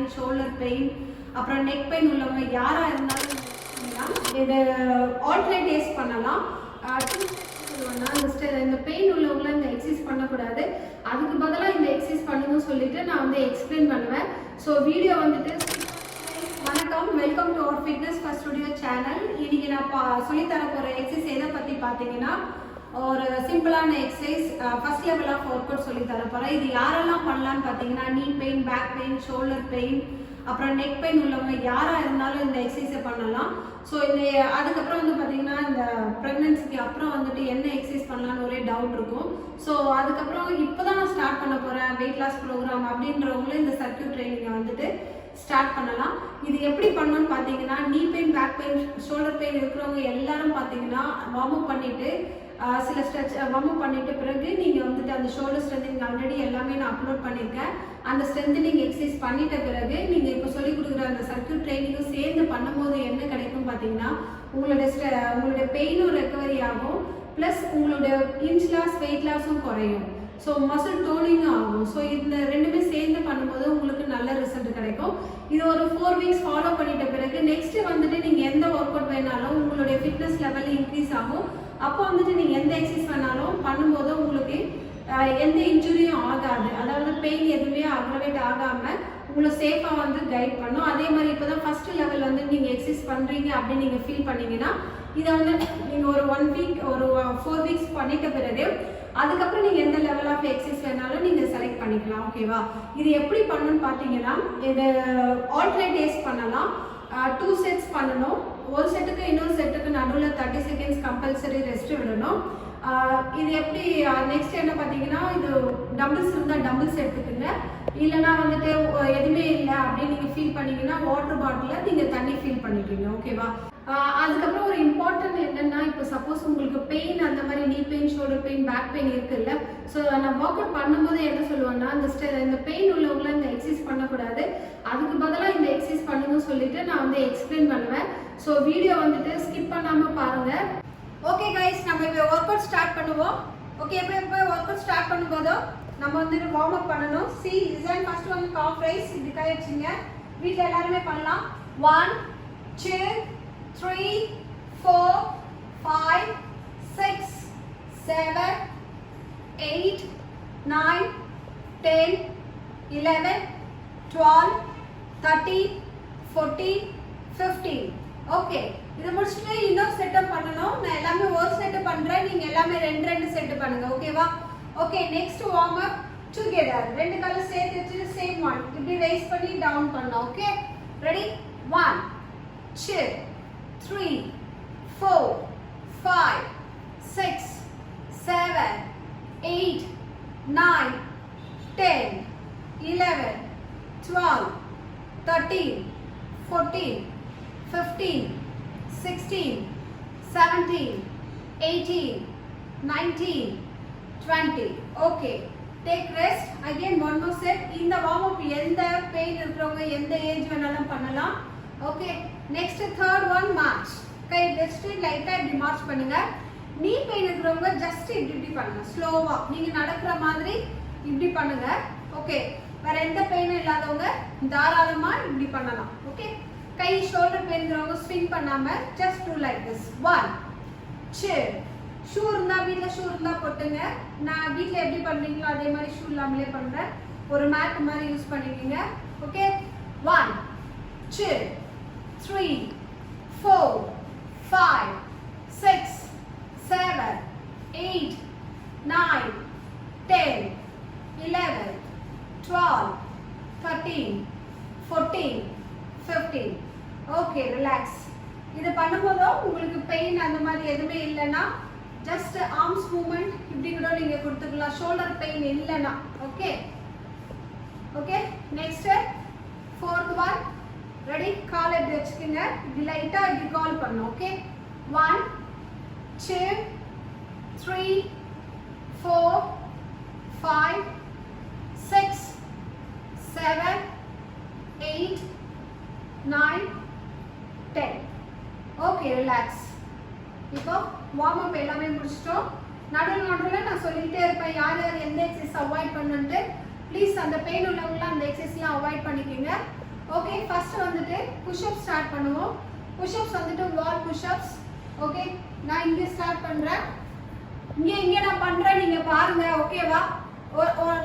Pain, shoulder pain, அப்புறம் neck pain உள்ளவங்க யாராக இருந்தாலும் இது ஆல்டர்னேட் டேஸ் பண்ணலாம். இந்த பெயின் உள்ளவங்கள இந்த எக்ஸசைஸ் பண்ணக்கூடாது, அதுக்கு பதிலாக இந்த எக்ஸசைஸ் பண்ணணும்னு சொல்லிட்டு நான் வந்து எக்ஸ்பிளைன் பண்ணுவேன். ஸோ வீடியோ வந்துட்டு வணக்கம், welcome to our fitness first studio channel. இன்னைக்கு நான் சொல்லித்தர போகிற எக்ஸசைஸ் எதை பற்றி பார்த்தீங்கன்னா ஒரு சிம்பிளான exercise, first level of work out சொல்லி தர போகிறேன். இது யாரெல்லாம் பண்ணலான்னு பார்த்தீங்கன்னா knee pain, back pain, shoulder pain, அப்புறம் நெக் பெயின் உள்ளவங்க யாராக இருந்தாலும் இந்த எக்ஸசைஸை பண்ணலாம். ஸோ இந்த அதுக்கப்புறம் வந்து பார்த்தீங்கன்னா இந்த ப்ரெக்னென்சிக்கு அப்புறம் வந்துட்டு என்ன எக்ஸசைஸ் பண்ணலான்னு ஒரே டவுட் இருக்கும். ஸோ அதுக்கப்புறம் இப்போ தான் நான் ஸ்டார்ட் பண்ண போகிறேன் வெயிட் லாஸ் ப்ரோக்ராம் அப்படின்றவங்களும் இந்த சர்க்யூட் ட்ரைனிங்கை வந்துட்டு ஸ்டார்ட் பண்ணலாம். இது எப்படி பண்ணணும்னு பார்த்தீங்கன்னா knee pain, back pain, shoulder pain இருக்கிறவங்க எல்லாரும் பார்த்தீங்கன்னா வார்ம் அப் பண்ணிவிட்டு சில ஸ்ட்ரெச் வார்ம் அப் பண்ணிட்டு பிறகு நீங்கள் வந்துட்டு அந்த ஷோல்டர் ஸ்ட்ரென்தனிங் ஆல்ரெடி எல்லாமே நான் அப்லோட் பண்ணியிருக்கேன். அந்த ஸ்ட்ரென்தனிங் எக்ஸசைஸ் பண்ணிட்ட பிறகு நீங்கள் இப்போ சொல்லிக் கொடுக்குற அந்த சர்க்யூட் ட்ரைனிங்கும் சேர்ந்து பண்ணும்போது என்ன கிடைக்கும் பார்த்தீங்கன்னா உங்களுடைய பெயினும் ரெக்கவரி ஆகும், ப்ளஸ் உங்களுடைய இன்ச் லாஸ், வெயிட் லாஸும் குறையும். ஸோ மசில் டோனிங்கும் ஆகும். ஸோ இந்த ரெண்டுமே சேர்ந்து பண்ணும்போது உங்களுக்கு நல்ல ரிசல்ட் கிடைக்கும். இது ஒரு 4 வீக்ஸ் ஃபாலோ பண்ணிட்ட பிறகு நெக்ஸ்ட் வந்துட்டு நீங்கள் எந்த ஒர்க் அவுட் வேணாலும் உங்களுடைய ஃபிட்னஸ் லெவல் இன்க்ரீஸ் ஆகும். அப்போ வந்துட்டு நீங்கள் எந்த எக்ஸசைஸ் வேணாலும் பண்ணும்போது உங்களுக்கு எந்த இன்ஜுரியும் ஆகாது, அதாவது பெயின் எதுவுமே அக்ரவேட் ஆகாமல் உங்களை சேஃபாக வந்து கைட் பண்ணும். அதே மாதிரி இப்போ தான் ஃபர்ஸ்ட் லெவல் வந்து நீங்கள் எக்ஸசைஸ் பண்ணுறீங்க அப்படின்னு நீங்கள் ஃபீல் பண்ணீங்கன்னா இதை வந்து நீங்கள் ஒரு 1 வீக் ஒரு 4 வீக்ஸ் பண்ணிட்ட பிறகு அதுக்கப்புறம் நீங்கள் எந்த லெவல் ஆஃப் எக்ஸசைஸ் வேணாலும் நீங்கள் செலக்ட் பண்ணிக்கலாம். ஓகேவா? இது எப்படி பண்ணணும்னு பார்த்தீங்கன்னா இது ஆல்டர்னேட் டேஸ் பண்ணலாம். 2 செட்ஸ் பண்ணணும். ஒரு செட்டுக்கு இன்னொரு செட்டுக்கு நடுவில் 30 செகண்ட்ஸ் கம்பல்சரி ரெஸ்ட் விடணும். இது எப்படி நெக்ஸ்ட் என்ன பார்த்தீங்கன்னா இது டம்பிள்ஸ் இருந்தால் டம்பிள்ஸ் எடுத்துக்கோங்க. இல்லைனா வந்துட்டு எதுவுமே இல்லை அப்படின்னு நீங்கள் ஃபீல் பண்ணீங்கன்னா வாட்டர் பாட்டிலில் நீங்கள் தண்ணி ஃபீல் பண்ணிக்கோங்க. ஓகேவா? அதுக்கப்புறம் ஒரு இம்பார்ட்டன்ட் என்னென்னா இப்போ சப்போஸ் உங்களுக்கு பெயின் அந்த மாதிரி knee pain, shoulder pain, back pain இருக்குல்ல, ஸோ நான் ஒர்க் அவுட் பண்ணும்போது என்ன சொல்லுவேன்னா இந்த பெயின் உள்ளவங்கள இந்த எக்ஸசைஸ் பண்ணக்கூடாது, அதுக்கு பதிலாக இந்த எக்ஸசைஸ் பண்ணணும்னு சொல்லிட்டு நான் வந்து எக்ஸ்பிளைன் பண்ணுவேன். ஸோ வீடியோ வந்துட்டு ஸ்கிப் பண்ணாமல் பாருங்கள். ஓகே கைஸ், நம்ம இப்போ ஒர்க் அவுட் ஸ்டார்ட் பண்ணுவோம். ஓகே, இப்போ ஒர்க் அவுட் ஸ்டார்ட் பண்ணும்போதோ நம்ம வந்துட்டு வார்ம் அப் பண்ணணும். லிசன், ஃபர்ஸ்ட் வந்து காஃப் ரைஸ் இப்படி கை வச்சுங்க. வீட்டில் எல்லாருமே பண்ணலாம். 1 2 3 4 5 6 7 8 9 10 11 12 13 14 15. ஓகே, இது முடிச்சுட்டு இன்னொரு செட்டப் பண்ணணும். நான் எல்லாமே ஒரு செட் பண்றேன், நீங்க எல்லாமே 2 செட் பண்ணுங்க. ஓகேவா? Okay, next warm up together. 2 கால சேர்த்து வச்சு சேம் ஒன் இப்படி ரைஸ் பண்ணி டவுன் பண்ணலாம். Okay, ready? 1 2 3 4 5 6 7 8 9 10 11 12 13 14 15 16 17 18 19 20. Okay, take rest. Again one more set. இந்த வார்ம் அப் எந்த பெயின் இருக்கிறவங்க எந்த ஏஜ் வேணாலும் பண்ணலாம். Okay, next third one march. கை ஜஸ்ட் லைட்டா இப்படி மார்ச் பண்ணுங்க. நீ பெயின் இருக்கிறவங்க ஜஸ்ட் இப்படி பண்ணுங்க, ஸ்லோவா நீங்க நடக்கிற மாதிரி இப்படி பண்ணுங்க. ஓகே, வேற எந்த பெயினும் இல்லாதவங்க தாராளமா இப்படி பண்ணலாம். ஓகே, கை ஷோல்டர் பெயின் இருக்கிறவங்க ஸ்விங் பண்ணாம just do like this. 1 2. Shoe இருந்தா வீட்டில் ஷூ இருந்தா போட்டுங்க. நான் வீட்டில் எப்படி பண்றீங்களோ அதே மாதிரி ஷூ இல்லாமலே பண்றேன். ஒரு மேட் மாதிரி யூஸ் பண்ணிக்கோங்க. ஓகே, 1 2 3 4 5 6 7 8 9 10 11 12 13 14 15. Okay, relax. இது பண்ணும்போதோ உங்களுக்கு பெயின் அந்த மாதிரி எதுவுமே இல்லைன்னா ஜஸ்ட் ஆர்ம்ஸ் மூவ்மெண்ட் இப்படி கூட நீங்க கொடுத்துக்கலாம், ஷோல்டர் பெயின் இல்லைன்னா. Okay okay, next fourth one. Ready? கால் எப்படி வச்சுக்கோங்க, இப்படி லைட்டா இப்படி கால் பண்ணும். ஓகே, 1 2 3 4 5 6 7 8 9 10. Okay, relax. இப்போ வார்ம் அப் எல்லாமே முடிச்சிட்டோம். நடுவில் நான் சொல்லிட்டே இருப்பேன் யார் யார் எந்த எக்ஸசைஸ் அவாய்ட் பண்ணுன்ட்டு. ப்ளீஸ் அந்த பெயின் உள்ளவங்களாம் அந்த எக்ஸசைஸ்லாம் அவாய்ட் பண்ணிக்கோங்க. ஓகே ஃபர்ஸ்ட் வந்துட்டு புஷ்அப் ஸ்டார்ட் பண்ணுவோம். புஷ்அப்ஸ் வந்துட்டு வால் புஷ்அப்ஸ். ஓகே நான் இங்க ஸ்டார்ட் பண்றேன். இங்க நான் பண்றேன், நீங்க பாருங்க. ஓகேவா?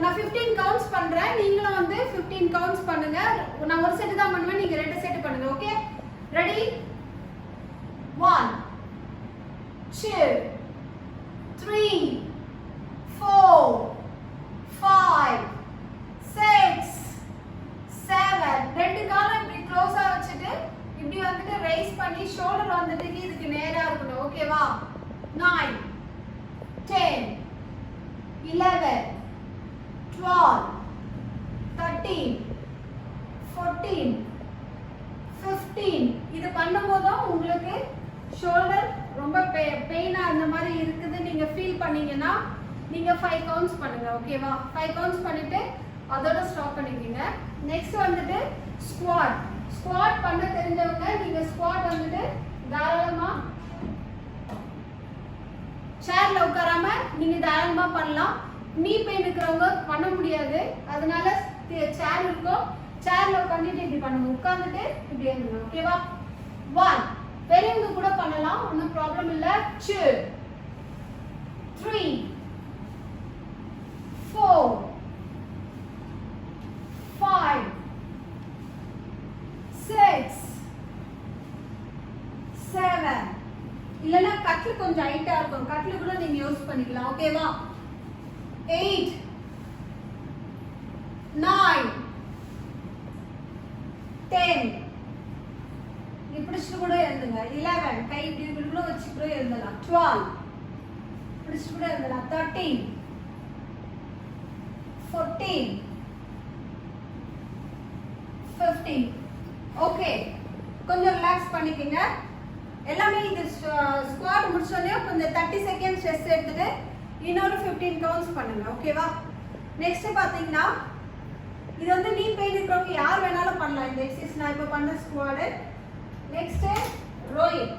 நான் 15 கவுண்ட்ஸ் பண்றேன், நீங்களும் வந்து 15 கவுண்ட்ஸ் பண்ணுங்க. நான் ஒரு செட் தான் பண்ணுவேன், நீங்க ரெண்டு செட் பண்ணுங்க. Okay ready? 1 2 3 4 5 6 7. ரெண்டு காலம் இப்படி க்ளோஸா வச்சுட்டு இப்படி வந்துட்டு ரைஸ் பண்ணி ஷோல்டர் வந்துட்டு இதுக்கு நேரா இருக்கணும். ஓகேவா? 9 10 11 12 13 14 15. இது பண்ணும்போது உங்களுக்கு ஷோல்டர் ரொம்ப பெயினா அந்த மாதிரி இருக்குது நீங்க ஃபீல் பண்ணீங்கன்னா நீங்க 5 கவுண்ட்ஸ் பண்ணுங்க. ஓகேவா? 5 கவுண்ட்ஸ் பண்ணிட்டு அதோட ஸ்டாப் பண்ணிக்கங்க. நெக்ஸ்ட் வந்துட்டு ஸ்குவாட். ஸ்குவாட் பண்ண தெரிஞ்சவங்க நீங்க ஸ்குவாட் வந்துட்டு தாராளமா சேர்ல உட்காராம நீங்க தாராளமா பண்ணலாம். நீ பெயின் இருக்கிறவங்க பண்ண முடியாது, அதனால சேர் இருக்கும், சேர்ல உட்காந்துட்டு இப்படி பண்ணுங்க. உட்காந்துட்டு இப்படி எழுதுங்க. ஓகேவா? 1 பெரியவங்க கூட பண்ணலாம், ஒன்றும் ப்ராப்ளம் இல்லை. 2 3 4 5 6 7. இல்லைன்னா கட்டில் கொஞ்சம் ஹைட்டா இருக்கும், கட்டில் கூட நீங்க யூஸ் பண்ணிக்கலாம். ஓகேவா? 8 9 10. இப்படிச்சு கூட எழுதுங்க. 11 கை இப்படி கூட வச்சு கூட எழுதலாம். 12 இப்படிச்சு கூட எழுதலாம். 13 14 15. ஓகே கொஞ்சம் ரிலாக்ஸ் பண்ணிக்கங்க. எல்லாமே இது ஸ்குவாட் முடிச்சோடனே கொஞ்சம் 30 செகண்ட்ஸ் ரெஸ்ட் எடுத்துட்டு இன்னொரு 15 கவுண்ட்ஸ் பண்ணுங்க. ஓகேவா? நெக்ஸ்ட் பாத்தீங்கன்னா இது வந்து நீ பெயின் இருக்கிறவங்க யார் வேணாலும் பண்ணலாம் இந்த எக்ஸசைஸ். நான் இப்போ பண்ண ஸ்குவாட். Next rowing.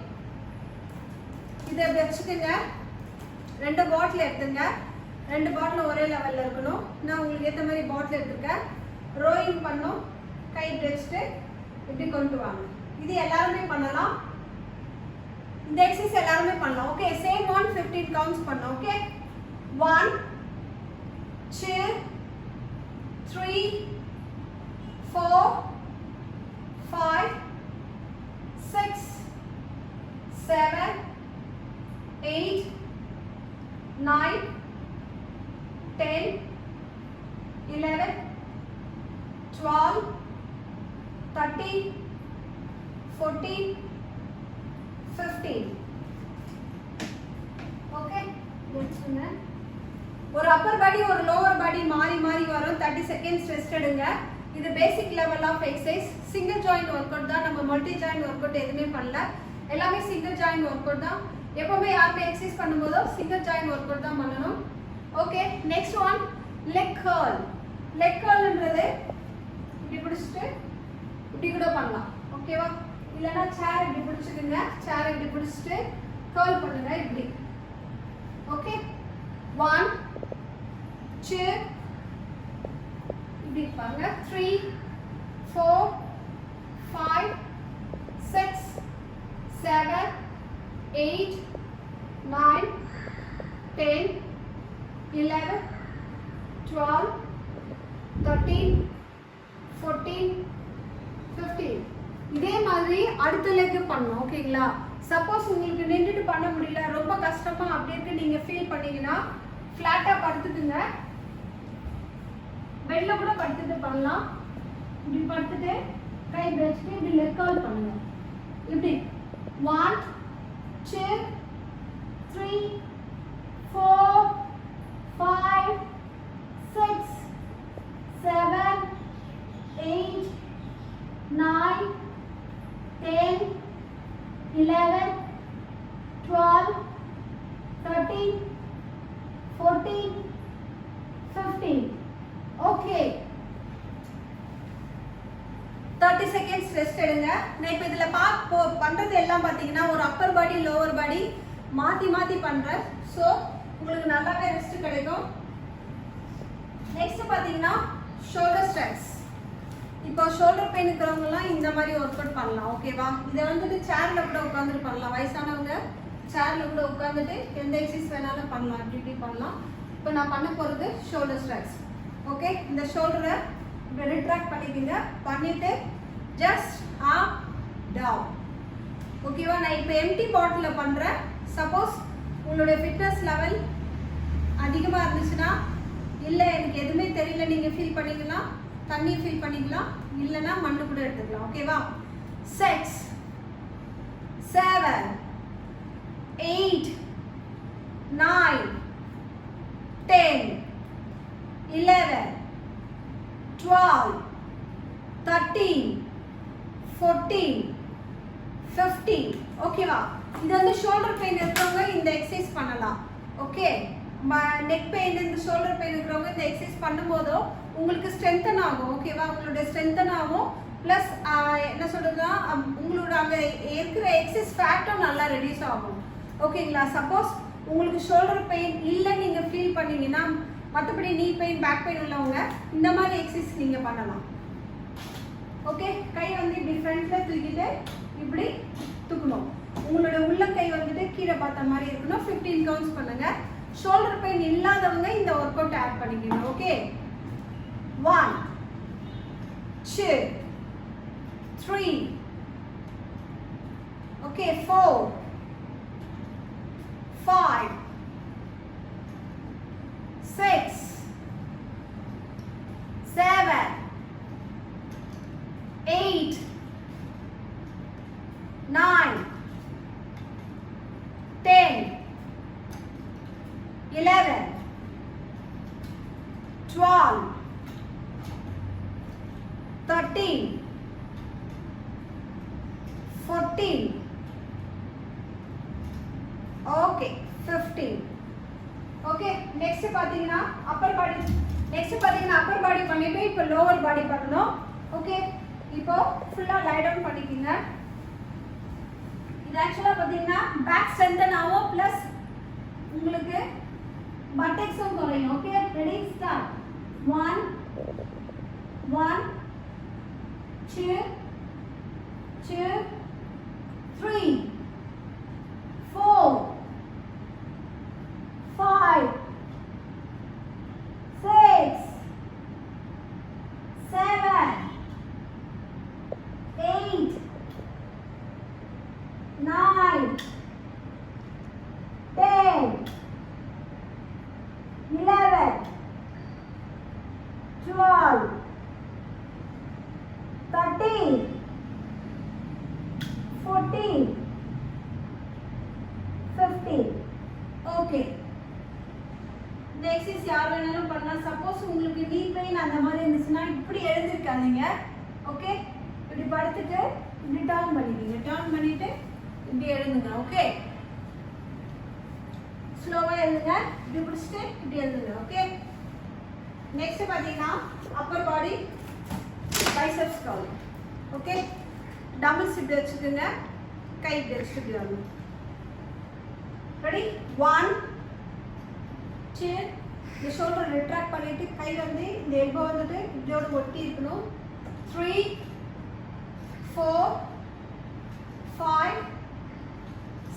இதை வச்சுக்கோங்க. 2 பாட்டில் எடுத்துங்க. 2 பாட்டில் ஒரே லெவலில் இருக்கணும். நான் உங்களுக்கு ஏற்ற மாதிரி பாட்டில் எடுத்துருக்கேன். ரோயிங் பண்ணும், கை வச்சுட்டு இப்படி கொண்டு வாங்க. இது எல்லாருமே பண்ணலாம், இந்த எக்ஸசைஸ் எல்லாருமே பண்ணலாம். ஓகே சேம் 15 கவுண்ட்ஸ் பண்ணோம். ஓகே 1 2 3 4 5 6 7 8 9 10 11 12 13 14 15. ஓகே முடிச்சுங்க. ஒரு அப்பர் பாடி ஒரு லோவர் பாடி மாறி மாறி வரும். 30 செகண்ட்ஸ் ரெஸ்ட் எடுங்க. இது basic level of exercise. Single joint work out தான், நம்ம மல்டி ஜாயிண்ட் ஒர்க் அவுட் எதுவுமே பண்ணல. எல்லாமே சிங்கிள் ஜாயிண்ட் ஒர்க் அவுட் தான். எப்பவுமே யாருமே எக்ஸசைஸ் பண்ணும்போது சிங்கிள் ஜாயிண்ட் ஒர்க் அவுட் தான் பண்ணணும். Okay next one leg curl. Leg கர்ல்ன்றது இப்படி பிடிச்சிட்டு இப்படி கூட பண்ணலாம். ஓகேவா? இல்லைன்னா சேர் இப்படி பிடிச்சிக்கோங்க. சேர் இப்படி பிடிச்சிட்டு கர்ல் பண்ணுங்க இப்படி. ஓகே 1 2 இப்படி பாருங்க. 3 4 5 6 7 8 9 10 11 12 13 14 15. இதே மாதிரி அடுத்த லெக் பண்ணணும். ஓகேங்களா? சப்போஸ் உங்களுக்கு நின்றுட்டு பண்ண முடியல, ரொம்ப கஷ்டமா அப்படி இருக்கு நீங்க ஃபீல் பண்ணீங்கன்னா ஃபிளாட்டா படுத்துக்குங்க. பெட்ல கூட படுத்துட்டு பண்ணலாம். இப்படி படுத்துட்டு கை வச்சுட்டு இப்படி லெக் கர்ல் பண்ணுங்க. இப்படி 1 2 3 4 5 6 7 8 9 10 11 12 13 14 15. ஓகே 30 செகண்ட்ஸ் ரெஸ்ட் எடுங்க. நான் இப்போ இதில் பண்ணுறது எல்லாம் பார்த்தீங்கன்னா ஒரு அப்பர் பாடி லோவர் பாடி மாற்றி மாற்றி பண்ணுறேன். ஸோ உங்களுக்கு நல்லாவே ரெஸ்ட் கிடைக்கும். நெக்ஸ்ட் பார்த்தீங்கன்னா ஷோல்டர் ஸ்ட்ரெச். இப்போ ஷோல்டர் பெயின் இருக்கிறவங்கலாம் இந்த மாதிரி ஒர்க் அவுட் பண்ணலாம். ஓகேவா? இதை வந்துட்டு சேர்ல கூட உட்காந்துட்டு பண்ணலாம். வயசானவங்க சேர்ல கூட உட்காந்துட்டு எந்த எக்ஸசைஸ் வேணாலும் பண்ணலாம். இப்படி பண்ணலாம். இப்போ நான் பண்ண போகிறது ஷோல்டர் ஸ்ட்ரெச். ஓகே, இந்த ஷோல்டரை இப்படி ரிட்ராக்ட் பண்ணிக்கோங்க. பண்ணிட்டு ஜஸ்ட் அப் டவுன். ஓகேவா? நான் இப்போ எம்டி பாட்டிலில் பண்ணுறேன். சப்போஸ் உங்களுடைய ஃபிட்னஸ் லெவல் அதிகமாக இருந்துச்சுன்னா, இல்லை எனக்கு எதுவுமே தெரியல நீங்கள் ஃபீல் பண்ணிக்கலாம், தண்ணி ஃபீல் பண்ணிக்கலாம், இல்லைன்னா மண்ணு கூட எடுத்துக்கலாம். ஓகேவா? 6 7 8 9 10 11 12 13 14 15. ஓகேவா? இது வந்து ஷோல்டர் பெயின் இருக்கிறவங்க இந்த எக்ஸசைஸ் பண்ணலாம். ஓகே, நெக் பெயின், இந்த ஷோல்டர் பெயின் இருக்கிறவங்க இந்த எக்ஸசைஸ் பண்ணும்போதோ உங்களுக்கு ஸ்ட்ரென்தன் ஆகும். ஓகேவா? உங்களுடைய ஸ்ட்ரென்தன் ஆகும். ப்ளஸ் என்ன சொல்றதுன்னா, உங்களோட அங்கே இருக்கிற எக்ஸஸ் ஃபேட்டும் நல்லா ரெடியூஸ் ஆகும். ஓகேங்களா? சப்போஸ் உங்களுக்கு ஷோல்டர் பெயின் இல்லை நீங்கள் ஃபீல் பண்ணீங்கன்னா, மற்றபடி நீ பெயின், பேக் பெயின் உள்ளவங்க இந்த மாதிரி எக்ஸசைஸ் நீங்கள் பண்ணலாம். ஓகே, கை வந்து இப்படி ஃப்ரண்ட்ல தூக்கிட்டு இப்படி தூக்கணும். உங்களோட உள்ளங்கை வந்துட்டு கீழே பார்த்த மாதிரி இருக்கணும். 15 கவுண்ட்ஸ் பண்ணுங்க. ஷோல்டர் பெயின் இல்லாதவங்க இந்த ஒர்க் அவுட் ஆட் பண்ணிக்கணும். Okay, 1 2 3 okay 4 5 6 7 8 9 10 11 12 13 14 okay 15. Okay, next பாத்தீங்கன்னா அப்பர் பாடி பண்ணிட்டு இப்போ லோவர் பாடி பண்ணணும். ஓகே, இப்போ ஃபுல்லா லை டவுன் பண்ணிக்கங்க. இது ஆக்சுவலா பாத்தீங்கன்னா பேக் ஸ்ட்ரென்தன் ஆகும், பிளஸ் உங்களுக்கு பட்டெக்ஸும் குறையும். Okay, ready, start. 1 1 2 2 3 4 5 6 7 8 9 10 11 12 13 14 15. ஓகே, இந்த எக்ஸசைஸ் யார் வேணாலும் பண்ணலாம். சப்போஸ் உங்களுக்கு நீ பெயின் அந்த மாதிரி இருந்துச்சுன்னா இப்படி எழுந்திருக்காதீங்க. ஓகே, இப்படி படுத்துட்டு இப்படி டர்ன் பண்ணிடுங்க. டர்ன் பண்ணிட்டு இப்படி எழுதுங்க. ஓகே, ஸ்லோவா எழுதுங்க. இப்படி பிடிச்சிட்டு இப்படி எழுதுங்க. ஓகே, நெக்ஸ்ட் பார்த்தீங்கன்னா அப்பர் பாடி பைசெப்ஸ் கர்ல். ஓகே, டம்பிள்ஸ் இப்படி வச்சுக்கோங்க. கை இப்படி வச்சுட்டு இப்படி வரணும். ரெடி, 1 2 இந்த ஷோல்டர் ரிட்ராக்ட் பண்ணிட்டு கை வந்து இந்த எல்போ வந்துட்டு இதோட ஒட்டி இருக்கணும். 3 4 5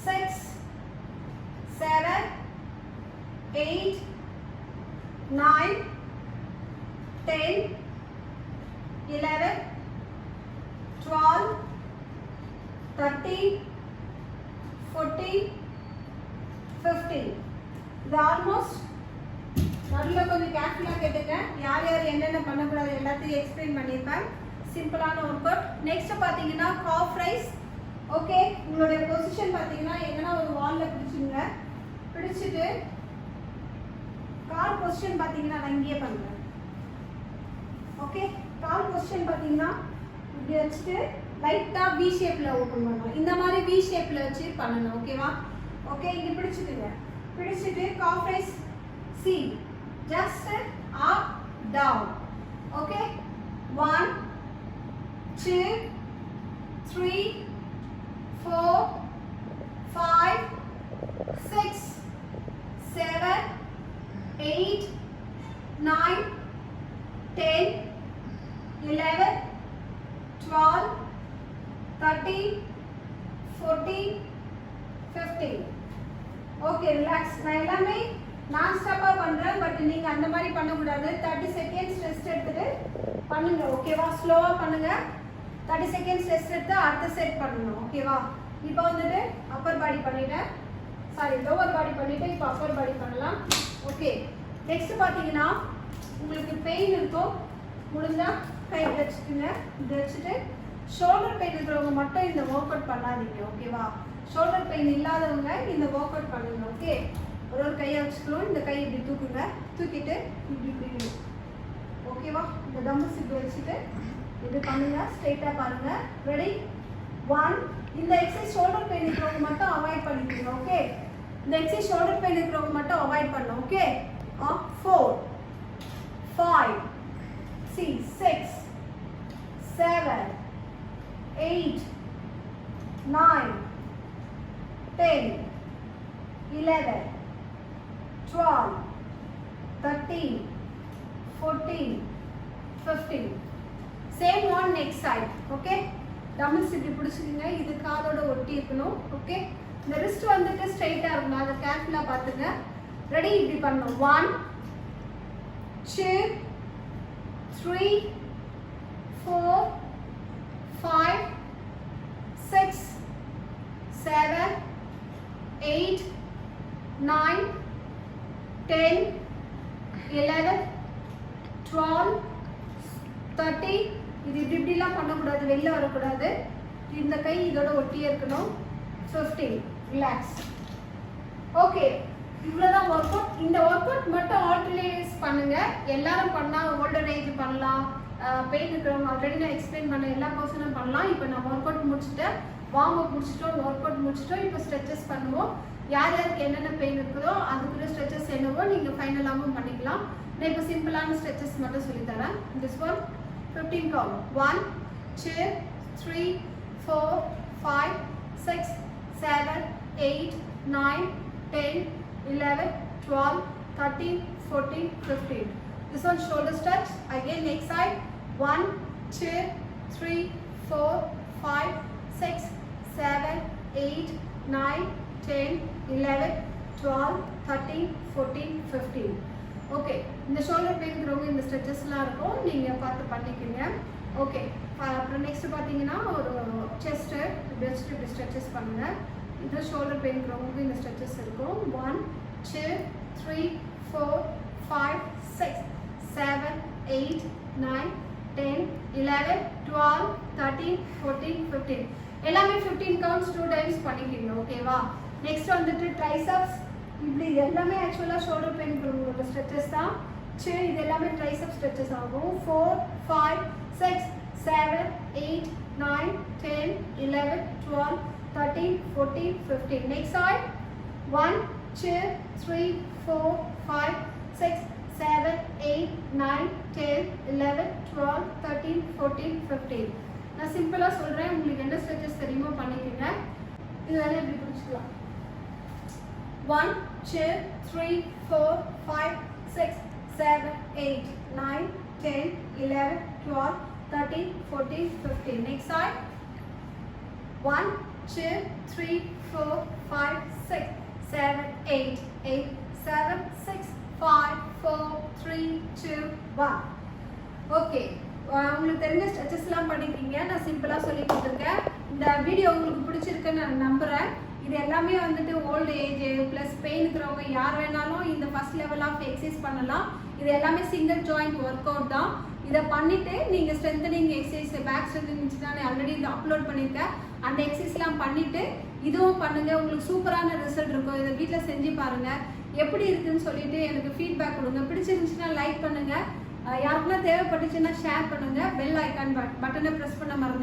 6 7 8 9 10 11 12 13 14 15. இது ஆல்மோஸ்ட் நடுவில் கொஞ்சம் கேர்ஃபுல்லாக கேட்டுங்க. யார் யார் என்னென்ன பண்ணக்கூடாது எல்லாத்தையும் எக்ஸ்பிளைன் பண்ணியிருப்பேன். சிம்பிளான ஒர்க் அவுட். நெக்ஸ்ட் பார்த்தீங்கன்னா காஃப் ரைஸ். ஓகே, உங்களுடைய பொசிஷன் பார்த்தீங்கன்னா எங்கன்னா ஒரு வாலில் பிடிச்சிங்க. பிடிச்சிட்டு கால் பொசிஷன் பார்த்தீங்கன்னா நான் இங்கேயே பண்ணுறேன். ஓகே, கால் பொசிஷன் பார்த்தீங்கன்னா இப்படி வச்சுட்டு லைட்டாக வி ஷேப்பில் ஓப்பன் பண்ணணும். இந்த மாதிரி வி ஷேப்பில் வச்சு பண்ணணும். ஓகேவா? ஓகே, இங்கே பிடிச்சிட்டுங்க. பிடிச்சிட்டு காஃப் ரைஸ் சி just up down. Okay, 1 2 3 4 5 6 7 8 9 10 11 15. Okay relax. நான் எல்லாமே நான் ஸ்டாப்பா பண்றேன், பட் நீங்க அந்த மாதிரி பண்ண கூடாது. 30 செகண்ட்ஸ் ரெஸ்ட் எடுத்துட்டு பண்ணுங்க. ஓகேவா? ஸ்லோவா பண்ணுங்க. 30 செகண்ட்ஸ் ரெஸ்ட் எடுத்து அடுத்த செட் பண்ணணும். ஓகேவா? இப்போ வந்துட்டு அப்பர் பாடி பண்ணிட்டேன், சாரி லோவர் பாடி பண்ணிட்டு இப்போ அப்பர் பாடி பண்ணலாம். ஓகே, நெக்ஸ்ட் பார்த்தீங்கன்னா உங்களுக்கு பெயின் இருக்கும், முடிஞ்சா கை வச்சுட்டுங்க. இப்படி வச்சுட்டு ஷோல்டர் பெயின் இருக்கிறவங்க மட்டும் இந்த ஒர்க் அவுட் பண்ணாதீங்க. ஓகேவா? ஷோல்டர் பெயின் இல்லாதவங்க இந்த ஒர்க் அவுட் பண்ணுங்க. ஓகே, ஒரு கையை வச்சுக்கணும். இந்த கை இப்படி தூக்குங்க, தூக்கிட்டு இப்படி இப்படி. ஓகேவா? இந்த டம்பிள்ஸ் இப்படி வச்சுட்டு இப்படி பண்ணுங்க. ஸ்ட்ரெயிட்டாக பாருங்க. ரெடி? 1. இந்த எக்ஸசைஸ் ஷோல்டர் பெயின் இருக்கிறவங்க மட்டும் அவாய்ட் பண்ணிக்கோங்க. ஓகே, இந்த எக்ஸசைஸ் ஷோல்டர் பெயின் இருக்கிறவங்க மட்டும் அவாய்ட் பண்ணணும். Okay, 4 5 6 7 8 9 10 11 12 13 14 15. Same one next side. Okay, dumbbells இப்படி பிடிச்சிக்கங்க. இது காலோட ஒட்டி இருக்கணும். ஓகே, இந்த ரிஸ்ட் வந்துட்டு ஸ்ட்ரைட்டாக இருக்கணும், அதை கேர்ஃபுல்லாக பார்த்துங்க. ரெடி? இப்படி பண்ணணும். 1 2 3 4 5 6 7 8 9 10 11 12 13. இது இப்படிலாம் பண்ணக்கூடாது, வெளில வரக்கூடாது. இந்த கை இதோட ஒட்டியே இருக்கணும். 15. ரிலாக்ஸ். ஓகே, இவ்வளோதான் ஒர்க் அவுட். இந்த ஒர்க் அவுட் மட்டும் ஆல்டர்னேட்ஸ் பண்ணுங்க. எல்லாரும் பண்ணலாம், ஓல்டர் ஏஜ் பண்ணலாம், பெயின் இருக்கிறவங்க ஆல்ரெடி நான் எக்ஸ்பிளைன் பண்ண எல்லா பர்சனும் பண்ணலாம். இப்போ நான் ஒர்க் அவுட் முடிச்சுட்டேன், வார்ம் அப் முடிச்சிட்டோம், ஒர்க் அவுட் முடிச்சிட்டோம். இப்போ ஸ்ட்ரெச்சஸ் பண்ணுவோம். யார் யாருக்கு என்னென்ன பெயின் இருக்குதோ அதுக்குள்ள ஸ்ட்ரெச்சஸ் என்னவோ நீங்கள் ஃபைனலாகவும் பண்ணிக்கலாம். நான் இப்போ சிம்பிளான ஸ்ட்ரெச்சஸ் மட்டும் சொல்லித்தரேன். This one 15 count. 1 2 3 4 5 6 7 8 9 10 11 12 13 14 15. This one shoulder stretch. Again next side. 1 2 3 4 5 6 7 8 9 10 11 12 13 14 15. Okay, இந்த ஷோல்டர் பெயின் இருக்கிறவங்க இந்த ஸ்ட்ரெச்சஸ்லாம் இருக்கும், நீங்கள் பார்த்து பண்ணிக்கோங்க. ஓகே, அப்புறம் நெக்ஸ்ட் பார்த்தீங்கன்னா ஒரு செஸ்ட்டு இப்படி வச்சுட்டு இப்படி ஸ்ட்ரெச்சஸ் பண்ணுங்கள். இது ஷோல்டர் பெயின் இருக்கிறவங்களுக்கு இந்த ஸ்ட்ரெச்சஸ் இருக்கும். 1 2 3 4 5 6 7 8 9 10 11 12 13 14 15. எல்லாமே 15 கவுண்ட்ஸ் 2 டைம்ஸ் பண்ணிக்கோங்க. ஓகேவா? நெக்ஸ்ட் வந்துட்டு ட்ரைசப்ஸ். இப்படி எல்லாமே ஆக்சுவலாக ஷோல்டர் பெயின் இருக்கிறவங்களோட ஸ்ட்ரெச்சஸ் தான். சரி, இது எல்லாமே ட்ரைசப் ஸ்ட்ரெச்சஸ் ஆகும். 4 5 6 7 8 9 10 11 12 13 14 15. Next side. 1 2 3 4 5 6 7 8 9 10 11 12 13 14 15. நான் சிம்பிளாக சொல்கிறேன், உங்களுக்கு என்ன ஸ்ட்ரெச்சஸ் தெரியுமோ பண்ணிக்கோங்க. இதெல்லாம் இப்படி பிடிச்சிக்கலாம். 1 2 3 4 5 6 7 8 9 10 11 12 13 14 15. Next side. 1 2 3 4 5 6 7 8 8 7 6 5 4 3 2 1. ஓகே, உங்களுக்கு தெரிஞ்ச ஸ்ட்ரெச்சஸ்லாம் பண்ணிக்கிறீங்க. நான் சிம்பிளாக சொல்லி கொடுத்துருக்கேன். இந்த வீடியோ உங்களுக்கு பிடிச்சிருக்குன்னு நான் நம்புகிறேன். இது எல்லாமே வந்துட்டு ஓல்டு ஏஜ் ப்ளஸ் பெயின் இருக்கிறவங்க யார் வேணாலும் இந்த ஃபர்ஸ்ட் லெவல் ஆஃப் எக்ஸசைஸ் பண்ணலாம். இது எல்லாமே சிங்கிள் ஜாயிண்ட் ஒர்க் அவுட் தான். இதை பண்ணிவிட்டு நீங்கள் ஸ்ட்ரென்தனிங் எக்ஸசைஸ், பேக் ஸ்ட்ரென்தனிங் நான் ஆல்ரெடி இதை அப்லோட் பண்ணியிருக்கேன். அந்த எக்ஸசைஸ்லாம் பண்ணிவிட்டு இதுவும் பண்ணுங்கள். உங்களுக்கு சூப்பரான ரிசல்ட் இருக்கும். இதை வீட்டில் செஞ்சு பாருங்கள், எப்படி இருக்குதுன்னு சொல்லிவிட்டு எனக்கு ஃபீட்பேக் கொடுங்க. பிடிச்சிருந்துச்சுன்னா லைக் பண்ணுங்கள், யாருக்குன்னா தேவைப்பட்டுச்சுன்னா ஷேர் பண்ணுங்கள். பெல் ஐக்கான் பட்டனை ப்ரெஸ் பண்ண மறந்துட்டு